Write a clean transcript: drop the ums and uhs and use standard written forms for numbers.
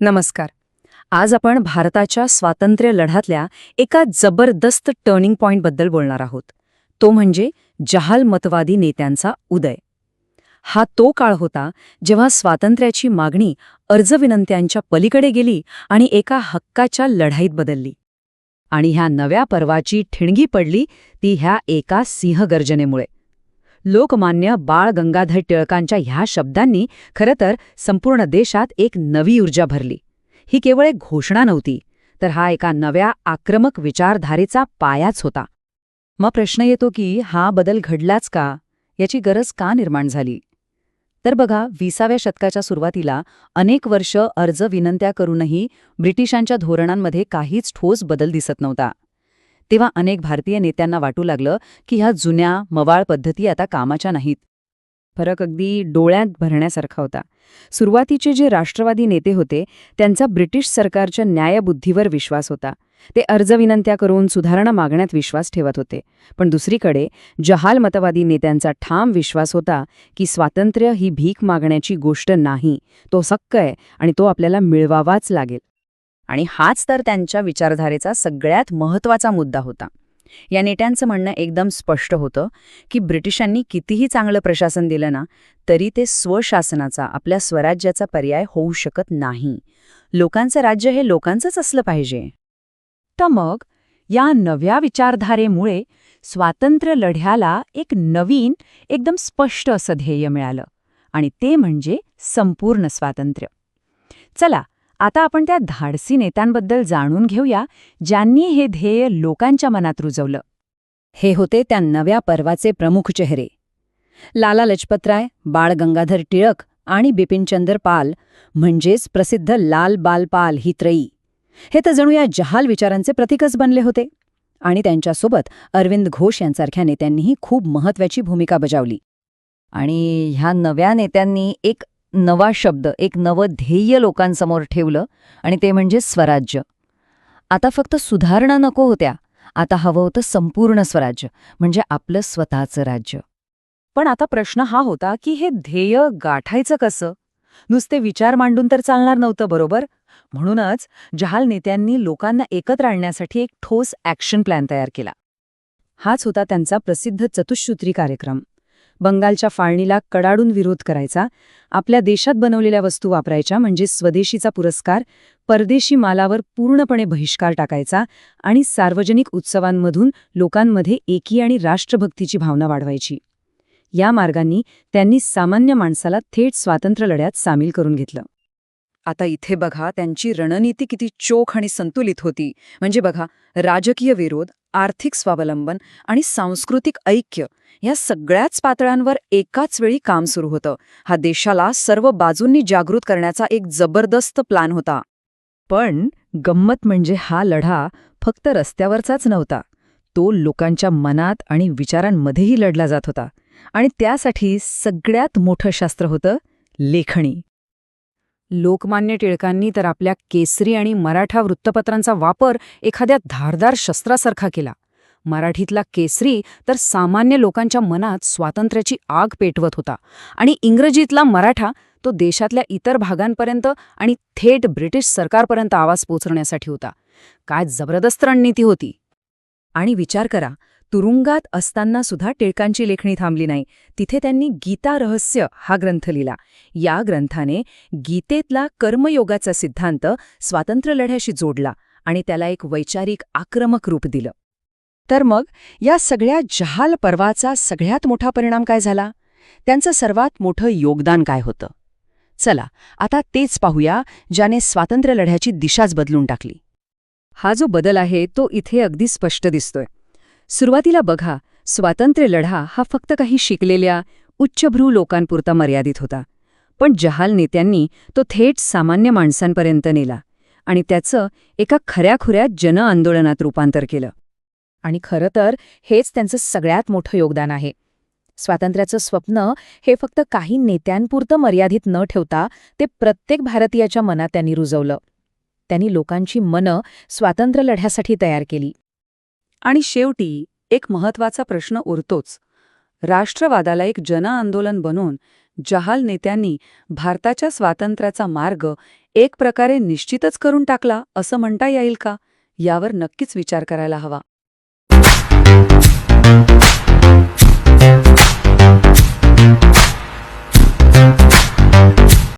नमस्कार. आज आपण भारताच्या स्वातंत्र्य लढ्यातल्या एका जबरदस्त टर्निंग पॉइंटबद्दल बोलणार आहोत. तो म्हणजे जहालमतवादी नेत्यांचा उदय. हा तो काळ होता जेव्हा स्वातंत्र्याची मागणी अर्जविनंत्यांच्या पलीकडे गेली आणि एका हक्काच्या लढाईत बदलली. आणि ह्या नव्या पर्वाची ठिणगी पडली ती ह्या एका सिंहगर्जनेमुळे. लोकमान्य बाळ गंगाधर टिळकांच्या ह्या शब्दांनी खरं तर संपूर्ण देशात एक नवी ऊर्जा भरली. ही केवळ एक घोषणा नव्हती, तर हा एका नव्या आक्रमक विचारधारेचा पायाच होता. मग प्रश्न येतो की हा बदल घडलाच का? याची गरज का निर्माण झाली? तर बघा, 20व्या शतकाच्या सुरुवातीला अनेक वर्ष अर्ज विनंत्या करूनही ब्रिटिशांच्या धोरणांमध्ये काहीच ठोस बदल दिसत नव्हता. तेव्हा अनेक भारतीय नेत्यांना वाटू लागलं की ह्या जुन्या मवाळ पद्धती आता कामाच्या नाहीत. फरक अगदी डोळ्यात भरण्यासारखा होता. सुरुवातीचे जे राष्ट्रवादी नेते होते त्यांचा ब्रिटिश सरकारच्या न्यायबुद्धीवर विश्वास होता. ते अर्जविनंत्या करून सुधारणा मागण्यात विश्वास ठेवत होते. पण दुसरीकडे जहालमतवादी नेत्यांचा ठाम विश्वास होता की स्वातंत्र्य ही भीक मागण्याची गोष्ट नाही, तो हक्क आहे आणि तो आपल्याला मिळवावाच लागेल. आणि हाच तर त्यांच्या विचारधारेचा सगळ्यात महत्त्वाचा मुद्दा होता. या नेत्यांचं म्हणणं एकदम स्पष्ट होतं की ब्रिटिशांनी कितीही चांगलं प्रशासन दिलं ना, तरी ते स्वशासनाचा, आपल्या स्वराज्याचा पर्याय होऊ शकत नाही. लोकांचं राज्य हे लोकांचंच असलं पाहिजे. तर मग या नव्या विचारधारेमुळे स्वातंत्र्य लढ्याला एक नवीन, एकदम स्पष्ट असं ध्येय मिळालं, आणि ते म्हणजे संपूर्ण स्वातंत्र्य. चला, आता आपण त्या धाडसी नेत्यांबद्दल जाणून घेऊया ज्यांनी हे ध्येय लोकांच्या मनात रुजवलं. हे होते त्या नव्या पर्वाचे प्रमुख चेहरे. लाला लजपतराय, बाळ गंगाधर टिळक आणि बिपिनचंद्र पाल, म्हणजेच प्रसिद्ध लाल बाल पाल ही त्रयी. हे तर जणू या जहाल विचारांचे प्रतीकच बनले होते. आणि त्यांच्यासोबत अरविंद घोष यांसारख्या नेत्यांनीही खूप महत्त्वाची भूमिका बजावली. आणि ह्या नव्या नेत्यांनी एक नवा शब्द, एक नवं ध्येय लोकांसमोर ठेवलं, आणि ते म्हणजे स्वराज्य. आता फक्त सुधारणा नको होत्या, आता हवं होतं संपूर्ण स्वराज्य, म्हणजे आपलं स्वतःचं राज्य. पण आता प्रश्न हा होता की हे ध्येय गाठायचं कसं? नुसते विचार मांडून तर चालणार नव्हतं, बरोबर? म्हणूनच जहाल नेत्यांनी लोकांना एकत्र आणण्यासाठी एक ठोस ॲक्शन प्लॅन तयार केला. हाच होता त्यांचा प्रसिद्ध चतुःसूत्री कार्यक्रम. बंगालच्या फाळणीला कडाडून विरोध करायचा, आपल्या देशात बनवलेल्या वस्तू वापरायच्या म्हणजे स्वदेशीचा पुरस्कार, परदेशी मालावर पूर्णपणे बहिष्कार टाकायचा आणि सार्वजनिक उत्सवांमधून लोकांमध्ये एकी आणि राष्ट्रभक्तीची भावना वाढवायची. या मार्गांनी त्यांनी सामान्य माणसाला थेट स्वातंत्र्य लढ्यात सामील करून घेतलं. आता इथे बघा, त्यांची रणनीती किती चोख आणि संतुलित होती. म्हणजे बघा, राजकीय विरोध, आर्थिक स्वावलंबन आणि सांस्कृतिक ऐक्य या सगळ्याच पातळ्यांवर एकाच वेळी काम सुरू होतं. हा देशाला सर्व बाजूंनी जागृत करण्याचा एक जबरदस्त प्लॅन होता. पण गंमत म्हणजे हा लढा फक्त रस्त्यावरचाच नव्हता, तो लोकांच्या मनात आणि विचारांमध्येही लढला जात होता. आणि त्यासाठी सगळ्यात मोठं शास्त्र होतं लेखणी. लोकमान्य टिळकांनी तर आपल्या केसरी आणि मराठा वृत्तपत्रांचा वापर एखाद्या धारदार शस्त्रासारखा केला. मराठीतला केसरी तर सामान्य लोकांच्या मनात स्वातंत्र्याची आग पेटवत होता, आणि इंग्रजीतला मराठा तो देशातल्या इतर भागांपर्यंत आणि थेट ब्रिटिश सरकारपर्यंत आवाज पोचवण्यासाठी होता. काय जबरदस्त रणनीती होती. आणि विचार करा, तुरुंगात असताना सुद्धा टिळकांची लेखणी थांबली नाही. तिथे त्यांनी गीता रहस्य हा ग्रंथ लिहिला. या ग्रंथाने गीतेतला कर्मयोगाचा सिद्धांत स्वातंत्र्य लढ्याशी जोडला आणि त्याला एक वैचारिक आक्रमक रूप दिलं. तर मग या सगळ्या जहाल पर्वाचा सगळ्यात मोठा परिणाम काय झाला? त्यांचं सर्वात मोठं योगदान काय होतं? चला, आता तेच पाहूया ज्याने स्वातंत्र्य लढ्याची दिशाच बदलून टाकली. हा जो बदल आहे तो इथे अगदी स्पष्ट दिसतोय. सुरुवातीला बघा, स्वातंत्र्य लढा हा फक्त काही शिकलेल्या, उच्चभ्रू लोकांपुरता मर्यादित होता. पण जहाल नेत्यांनी तो थेट सामान्य माणसांपर्यंत नेला आणि त्याचं एका खऱ्याखुऱ्या जनआंदोलनात रूपांतर केलं. आणि खरं तर हेच त्यांचं सगळ्यात मोठं योगदान आहे. स्वातंत्र्याचं स्वप्न हे फक्त काही नेत्यांपुरतं मर्यादित न ठेवता ते प्रत्येक भारतीयाच्या मनात त्यांनी रुजवलं. त्यांनी लोकांची मनं स्वातंत्र्य लढ्यासाठी तयार केली. आणि शेवटी एक महत्त्वाचा प्रश्न उरतोच. राष्ट्रवादाला एक जनआंदोलन बनवून जहाल नेत्यांनी भारताच्या स्वातंत्र्याचा मार्ग एक प्रकारे निश्चितच करून टाकला असं म्हणता येईल का? यावर नक्कीच विचार करायला हवा.